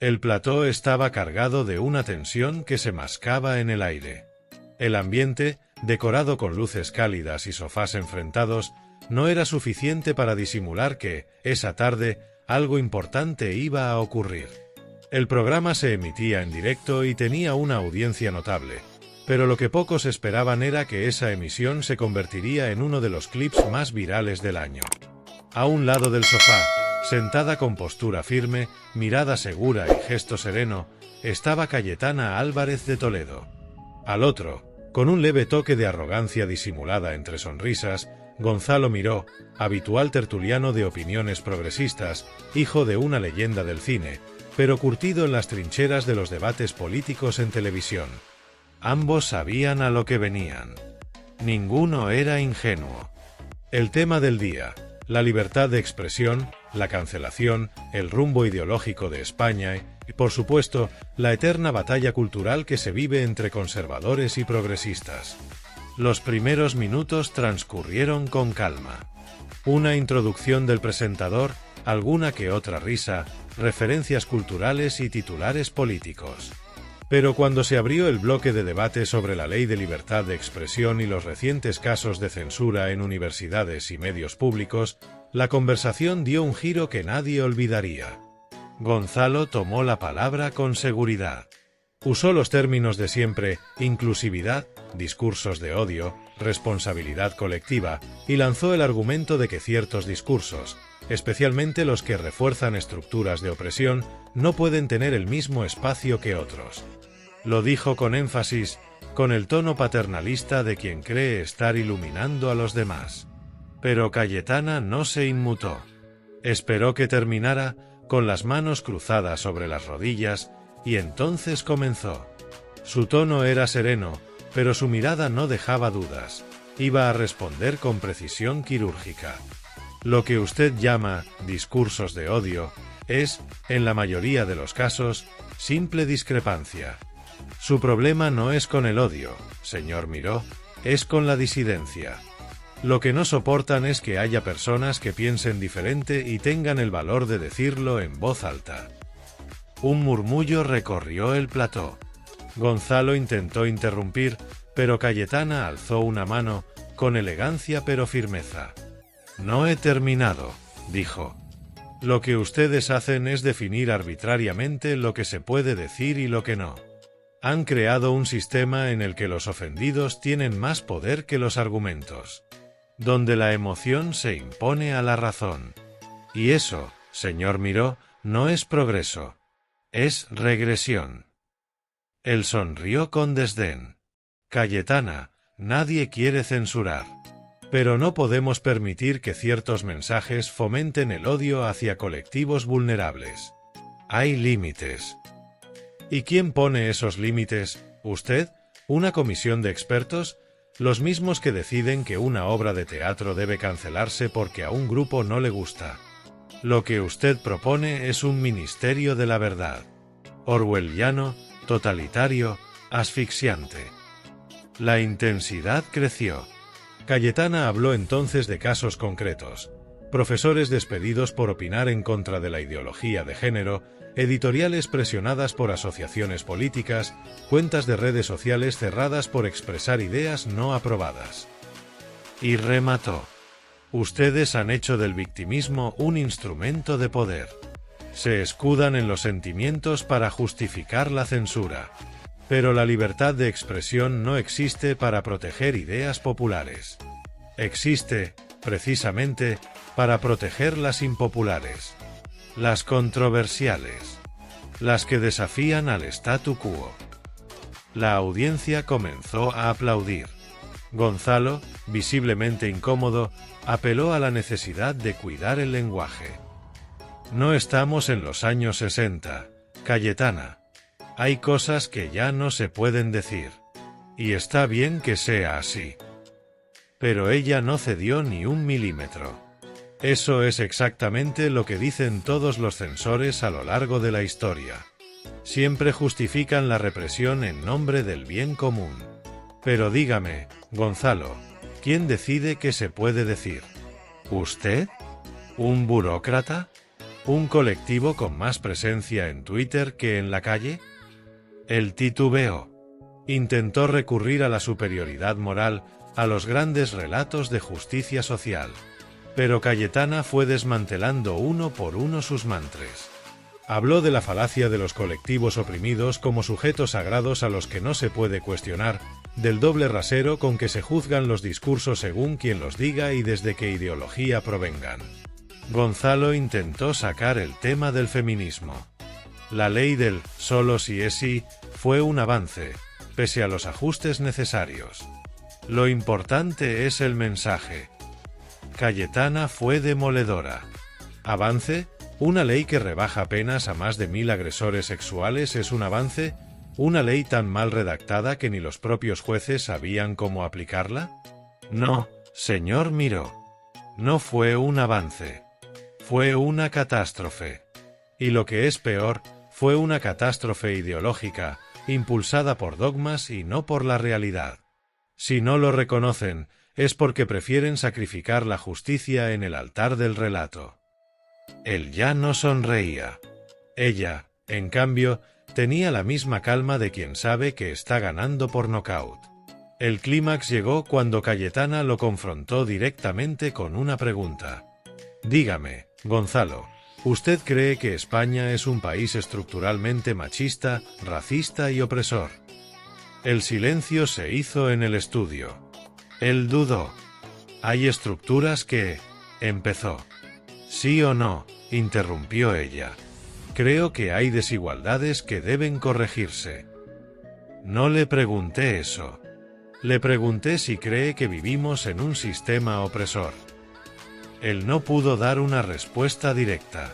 El plató estaba cargado de una tensión que se mascaba en el aire. El ambiente, decorado con luces cálidas y sofás enfrentados, no era suficiente para disimular que, esa tarde, algo importante iba a ocurrir. El programa se emitía en directo y tenía una audiencia notable, pero lo que pocos esperaban era que esa emisión se convertiría en uno de los clips más virales del año. A un lado del sofá, sentada con postura firme, mirada segura y gesto sereno, estaba Cayetana Álvarez de Toledo. Al otro, con un leve toque de arrogancia disimulada entre sonrisas, Gonzalo Miró, habitual tertuliano de opiniones progresistas, hijo de una leyenda del cine, pero curtido en las trincheras de los debates políticos en televisión. Ambos sabían a lo que venían. Ninguno era ingenuo. El tema del día, la libertad de expresión, la cancelación, el rumbo ideológico de España y, por supuesto, la eterna batalla cultural que se vive entre conservadores y progresistas. Los primeros minutos transcurrieron con calma. Una introducción del presentador, alguna que otra risa, referencias culturales y titulares políticos. Pero cuando se abrió el bloque de debate sobre la ley de libertad de expresión y los recientes casos de censura en universidades y medios públicos, la conversación dio un giro que nadie olvidaría. Gonzalo tomó la palabra con seguridad. Usó los términos de siempre: inclusividad, discursos de odio, responsabilidad colectiva, y lanzó el argumento de que ciertos discursos, especialmente los que refuerzan estructuras de opresión, no pueden tener el mismo espacio que otros. Lo dijo con énfasis, con el tono paternalista de quien cree estar iluminando a los demás. Pero Cayetana no se inmutó. Esperó que terminara, con las manos cruzadas sobre las rodillas, y entonces comenzó. Su tono era sereno, pero su mirada no dejaba dudas. Iba a responder con precisión quirúrgica. Lo que usted llama discursos de odio es, en la mayoría de los casos, simple discrepancia. Su problema no es con el odio, señor Miró, es con la disidencia. Lo que no soportan es que haya personas que piensen diferente y tengan el valor de decirlo en voz alta. Un murmullo recorrió el plató. Gonzalo intentó interrumpir, pero Cayetana alzó una mano, con elegancia pero firmeza. No he terminado, dijo. Lo que ustedes hacen es definir arbitrariamente lo que se puede decir y lo que no. Han creado un sistema en el que los ofendidos tienen más poder que los argumentos, donde la emoción se impone a la razón. Y eso, señor Miró, no es progreso, es regresión. Él sonrió con desdén. Cayetana, nadie quiere censurar. Pero no podemos permitir que ciertos mensajes fomenten el odio hacia colectivos vulnerables. Hay límites. ¿Y quién pone esos límites? ¿Usted? ¿Una comisión de expertos? Los mismos que deciden que una obra de teatro debe cancelarse porque a un grupo no le gusta. Lo que usted propone es un ministerio de la verdad. Orwelliano, totalitario, asfixiante. La intensidad creció. Cayetana habló entonces de casos concretos: profesores despedidos por opinar en contra de la ideología de género, editoriales presionadas por asociaciones políticas, cuentas de redes sociales cerradas por expresar ideas no aprobadas. Y remató. Ustedes han hecho del victimismo un instrumento de poder. Se escudan en los sentimientos para justificar la censura. Pero la libertad de expresión no existe para proteger ideas populares. Existe, precisamente, para proteger las impopulares, las controversiales, las que desafían al statu quo. La audiencia comenzó a aplaudir. Gonzalo, visiblemente incómodo, apeló a la necesidad de cuidar el lenguaje. No estamos en los años 60, Cayetana. Hay cosas que ya no se pueden decir. Y está bien que sea así. Pero ella no cedió ni un milímetro. Eso es exactamente lo que dicen todos los censores a lo largo de la historia. Siempre justifican la represión en nombre del bien común. Pero dígame, Gonzalo, ¿quién decide qué se puede decir? ¿Usted? ¿Un burócrata? ¿Un colectivo con más presencia en Twitter que en la calle? El titubeo. Intentó recurrir a la superioridad moral, a los grandes relatos de justicia social. Pero Cayetana fue desmantelando uno por uno sus mantras. Habló de la falacia de los colectivos oprimidos como sujetos sagrados a los que no se puede cuestionar, del doble rasero con que se juzgan los discursos según quien los diga y desde qué ideología provengan. Gonzalo intentó sacar el tema del feminismo. La ley del solo si es sí fue un avance, pese a los ajustes necesarios. Lo importante es el mensaje. Cayetana fue demoledora. ¿Avance? ¿Una ley que rebaja penas a más de 1000 agresores sexuales es un avance? ¿Una ley tan mal redactada que ni los propios jueces sabían cómo aplicarla? No, señor Miró. No fue un avance. Fue una catástrofe. Y lo que es peor, fue una catástrofe ideológica, impulsada por dogmas y no por la realidad. Si no lo reconocen, es porque prefieren sacrificar la justicia en el altar del relato. Él ya no sonreía. Ella, en cambio, tenía la misma calma de quien sabe que está ganando por nocaut. El clímax llegó cuando Cayetana lo confrontó directamente con una pregunta. Dígame, Gonzalo, ¿usted cree que España es un país estructuralmente machista, racista y opresor? El silencio se hizo en el estudio. Él dudó. Hay estructuras que... empezó. ¿Sí o no?, interrumpió ella. Creo que hay desigualdades que deben corregirse. No le pregunté eso. Le pregunté si cree que vivimos en un sistema opresor. Él no pudo dar una respuesta directa.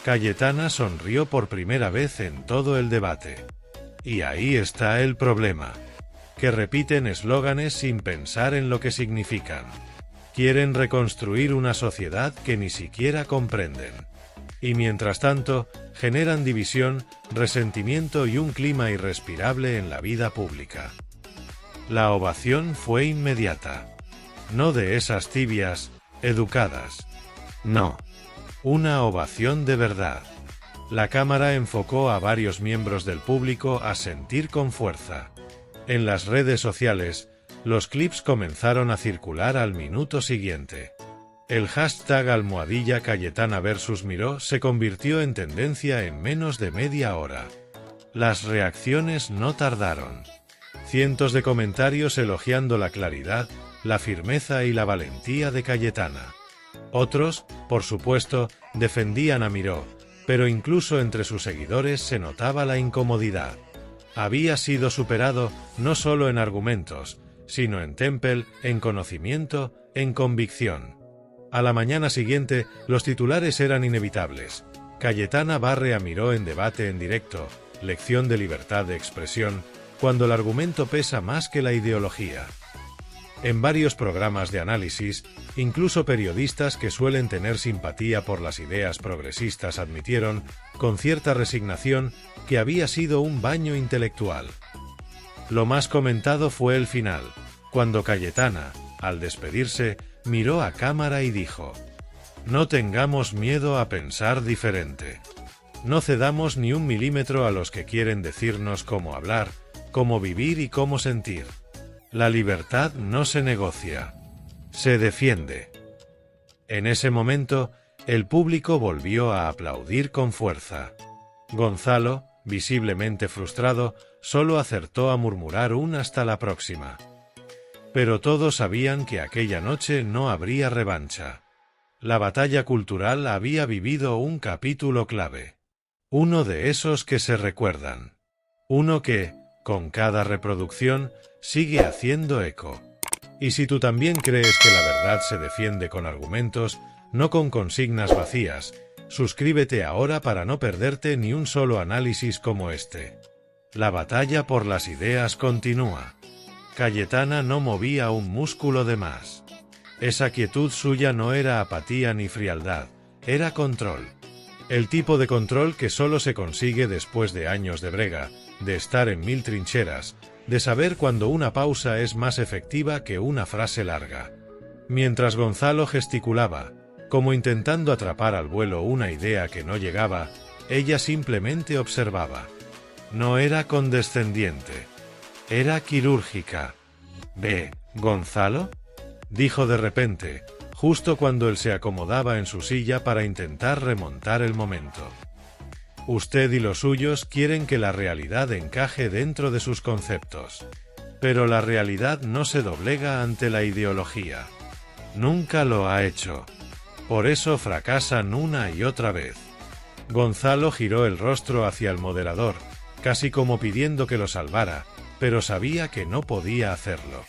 Cayetana sonrió por primera vez en todo el debate. Y ahí está el problema. Que repiten eslóganes sin pensar en lo que significan. Quieren reconstruir una sociedad que ni siquiera comprenden. Y mientras tanto, generan división, resentimiento y un clima irrespirable en la vida pública. La ovación fue inmediata. No de esas tibias, educadas. No. Una ovación de verdad. La cámara enfocó a varios miembros del público a sentir con fuerza. En las redes sociales, los clips comenzaron a circular al minuto siguiente. El hashtag #Cayetana versus Miró se convirtió en tendencia en menos de media hora. Las reacciones no tardaron. Cientos de comentarios elogiando la claridad, la firmeza y la valentía de Cayetana. Otros, por supuesto, defendían a Miró, pero incluso entre sus seguidores se notaba la incomodidad. Había sido superado no solo en argumentos, sino en temple, en conocimiento, en convicción. A la mañana siguiente, los titulares eran inevitables. Cayetana barre a Miró en debate en directo, lección de libertad de expresión, cuando el argumento pesa más que la ideología. En varios programas de análisis, incluso periodistas que suelen tener simpatía por las ideas progresistas admitieron, con cierta resignación, que había sido un baño intelectual. Lo más comentado fue el final, cuando Cayetana, al despedirse, miró a cámara y dijo: «No tengamos miedo a pensar diferente. No cedamos ni un milímetro a los que quieren decirnos cómo hablar, cómo vivir y cómo sentir. La libertad no se negocia. Se defiende». En ese momento, el público volvió a aplaudir con fuerza. Gonzalo, visiblemente frustrado, solo acertó a murmurar un «hasta la próxima». Pero todos sabían que aquella noche no habría revancha. La batalla cultural había vivido un capítulo clave. Uno de esos que se recuerdan. Uno que, con cada reproducción, sigue haciendo eco. Y si tú también crees que la verdad se defiende con argumentos, no con consignas vacías, suscríbete ahora para no perderte ni un solo análisis como este. La batalla por las ideas continúa. Cayetana no movía un músculo de más. Esa quietud suya no era apatía ni frialdad, era control. El tipo de control que solo se consigue después de años de brega, de estar en 1000 trincheras, de saber cuando una pausa es más efectiva que una frase larga. Mientras Gonzalo gesticulaba, Como intentando atrapar al vuelo una idea que no llegaba, ella simplemente observaba. No era condescendiente. Era quirúrgica. «¿Ve, Gonzalo?», dijo de repente, justo cuando él se acomodaba en su silla para intentar remontar el momento. Usted y los suyos quieren que la realidad encaje dentro de sus conceptos. Pero la realidad no se doblega ante la ideología. Nunca lo ha hecho. Por eso fracasan una y otra vez. Gonzalo giró el rostro hacia el moderador, casi como pidiendo que lo salvara, pero sabía que no podía hacerlo.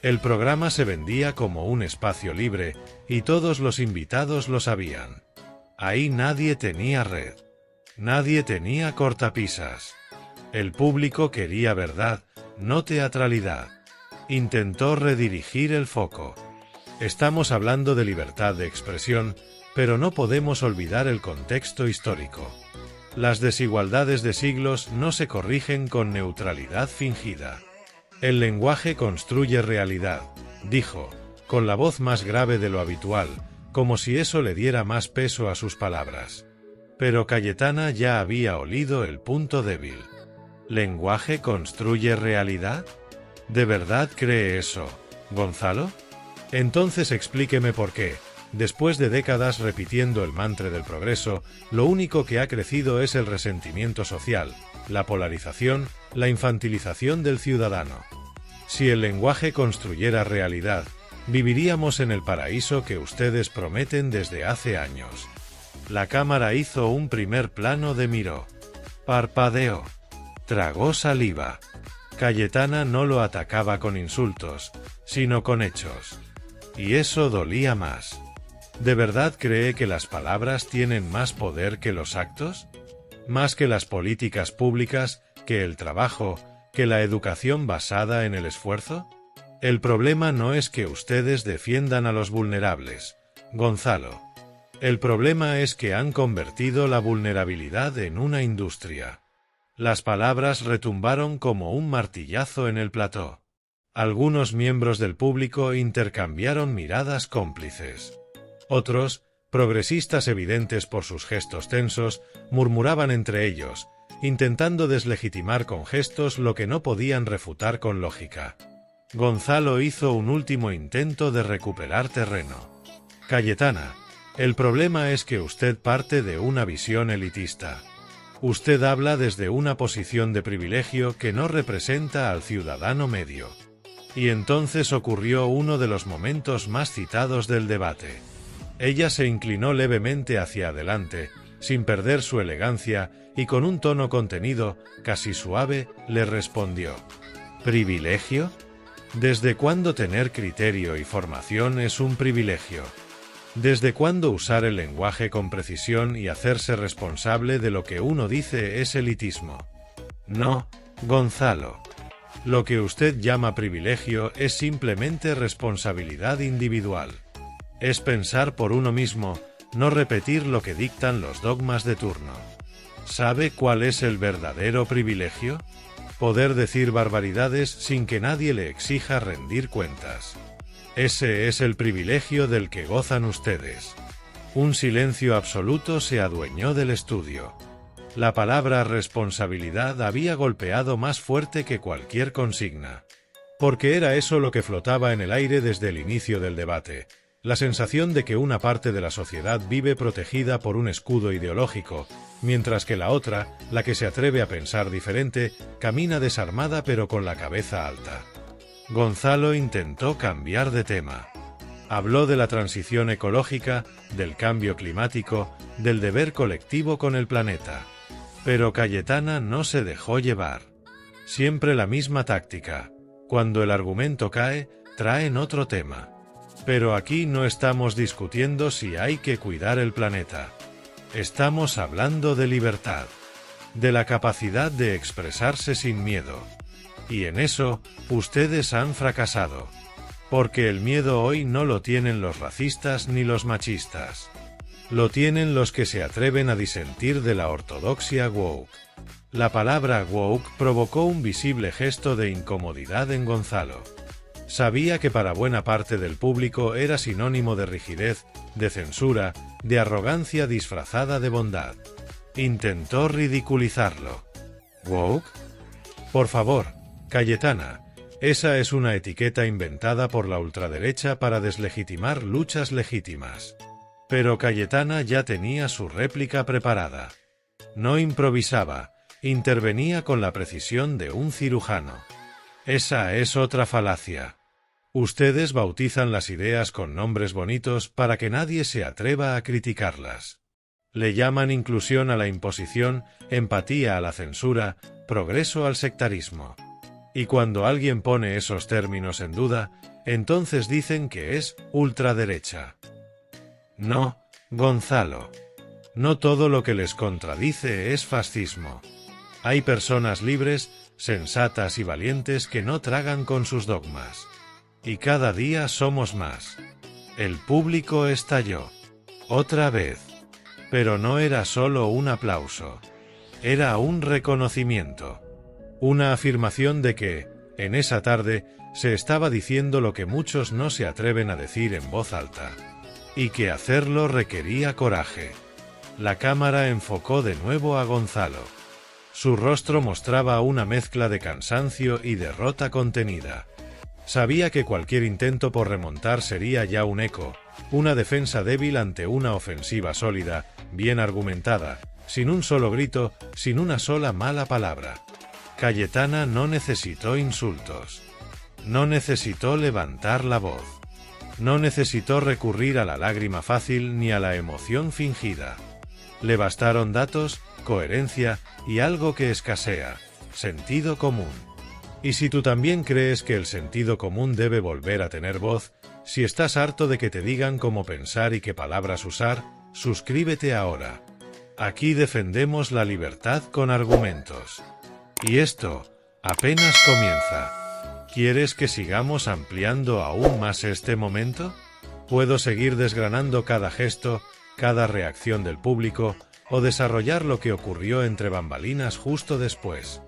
El programa se vendía como un espacio libre, y todos los invitados lo sabían. Ahí nadie tenía red. Nadie tenía cortapisas. El público quería verdad, no teatralidad. Intentó redirigir el foco. Estamos hablando de libertad de expresión, pero no podemos olvidar el contexto histórico. Las desigualdades de siglos no se corrigen con neutralidad fingida. El lenguaje construye realidad, dijo, con la voz más grave de lo habitual, como si eso le diera más peso a sus palabras. Pero Cayetana ya había olido el punto débil. ¿Lenguaje construye realidad? ¿De verdad cree eso, Gonzalo? Entonces explíqueme por qué, después de décadas repitiendo el mantra del progreso, lo único que ha crecido es el resentimiento social, la polarización, la infantilización del ciudadano. Si el lenguaje construyera realidad, viviríamos en el paraíso que ustedes prometen desde hace años. La cámara hizo un primer plano de Miró. Parpadeó. Tragó saliva. Cayetana no lo atacaba con insultos, sino con hechos. Y eso dolía más. ¿De verdad cree que las palabras tienen más poder que los actos? ¿Más que las políticas públicas, que el trabajo, que la educación basada en el esfuerzo? El problema no es que ustedes defiendan a los vulnerables, Gonzalo. El problema es que han convertido la vulnerabilidad en una industria. Las palabras retumbaron como un martillazo en el plató. Algunos miembros del público intercambiaron miradas cómplices. Otros, progresistas evidentes por sus gestos tensos, murmuraban entre ellos, intentando deslegitimar con gestos lo que no podían refutar con lógica. Gonzalo hizo un último intento de recuperar terreno. Cayetana, el problema es que usted parte de una visión elitista. Usted habla desde una posición de privilegio que no representa al ciudadano medio. Y entonces ocurrió uno de los momentos más citados del debate. Ella se inclinó levemente hacia adelante, sin perder su elegancia, y con un tono contenido, casi suave, le respondió: ¿Privilegio? ¿Desde cuándo tener criterio y formación es un privilegio? ¿Desde cuándo usar el lenguaje con precisión y hacerse responsable de lo que uno dice es elitismo? No, Gonzalo. Lo que usted llama privilegio es simplemente responsabilidad individual. Es pensar por uno mismo, no repetir lo que dictan los dogmas de turno. ¿Sabe cuál es el verdadero privilegio? Poder decir barbaridades sin que nadie le exija rendir cuentas. Ese es el privilegio del que gozan ustedes. Un silencio absoluto se adueñó del estudio. La palabra responsabilidad había golpeado más fuerte que cualquier consigna. Porque era eso lo que flotaba en el aire desde el inicio del debate. La sensación de que una parte de la sociedad vive protegida por un escudo ideológico, mientras que la otra, la que se atreve a pensar diferente, camina desarmada pero con la cabeza alta. Gonzalo intentó cambiar de tema. Habló de la transición ecológica, del cambio climático, del deber colectivo con el planeta. Pero Cayetana no se dejó llevar. Siempre la misma táctica. Cuando el argumento cae, traen otro tema. Pero aquí no estamos discutiendo si hay que cuidar el planeta. Estamos hablando de libertad. De la capacidad de expresarse sin miedo. Y en eso, ustedes han fracasado. Porque el miedo hoy no lo tienen los racistas ni los machistas. Lo tienen los que se atreven a disentir de la ortodoxia woke. La palabra woke provocó un visible gesto de incomodidad en Gonzalo. Sabía que para buena parte del público era sinónimo de rigidez, de censura, de arrogancia disfrazada de bondad. Intentó ridiculizarlo. ¿Woke? Por favor, Cayetana, esa es una etiqueta inventada por la ultraderecha para deslegitimar luchas legítimas. Pero Cayetana ya tenía su réplica preparada. No improvisaba, intervenía con la precisión de un cirujano. Esa es otra falacia. Ustedes bautizan las ideas con nombres bonitos para que nadie se atreva a criticarlas. Le llaman inclusión a la imposición, empatía a la censura, progreso al sectarismo. Y cuando alguien pone esos términos en duda, entonces dicen que es ultraderecha. No, Gonzalo. No todo lo que les contradice es fascismo. Hay personas libres, sensatas y valientes que no tragan con sus dogmas. Y cada día somos más. El público estalló. Otra vez. Pero no era solo un aplauso. Era un reconocimiento. Una afirmación de que, en esa tarde, se estaba diciendo lo que muchos no se atreven a decir en voz alta. Y que hacerlo requería coraje. La cámara enfocó de nuevo a Gonzalo. Su rostro mostraba una mezcla de cansancio y derrota contenida. Sabía que cualquier intento por remontar sería ya un eco, una defensa débil ante una ofensiva sólida, bien argumentada, sin un solo grito, sin una sola mala palabra. Cayetana no necesitó insultos. No necesitó levantar la voz. No necesitó recurrir a la lágrima fácil ni a la emoción fingida. Le bastaron datos, coherencia y algo que escasea: sentido común. Y si tú también crees que el sentido común debe volver a tener voz, si estás harto de que te digan cómo pensar y qué palabras usar, suscríbete ahora. Aquí defendemos la libertad con argumentos. Y esto apenas comienza. ¿Quieres que sigamos ampliando aún más este momento? Puedo seguir desgranando cada gesto, cada reacción del público, o desarrollar lo que ocurrió entre bambalinas justo después.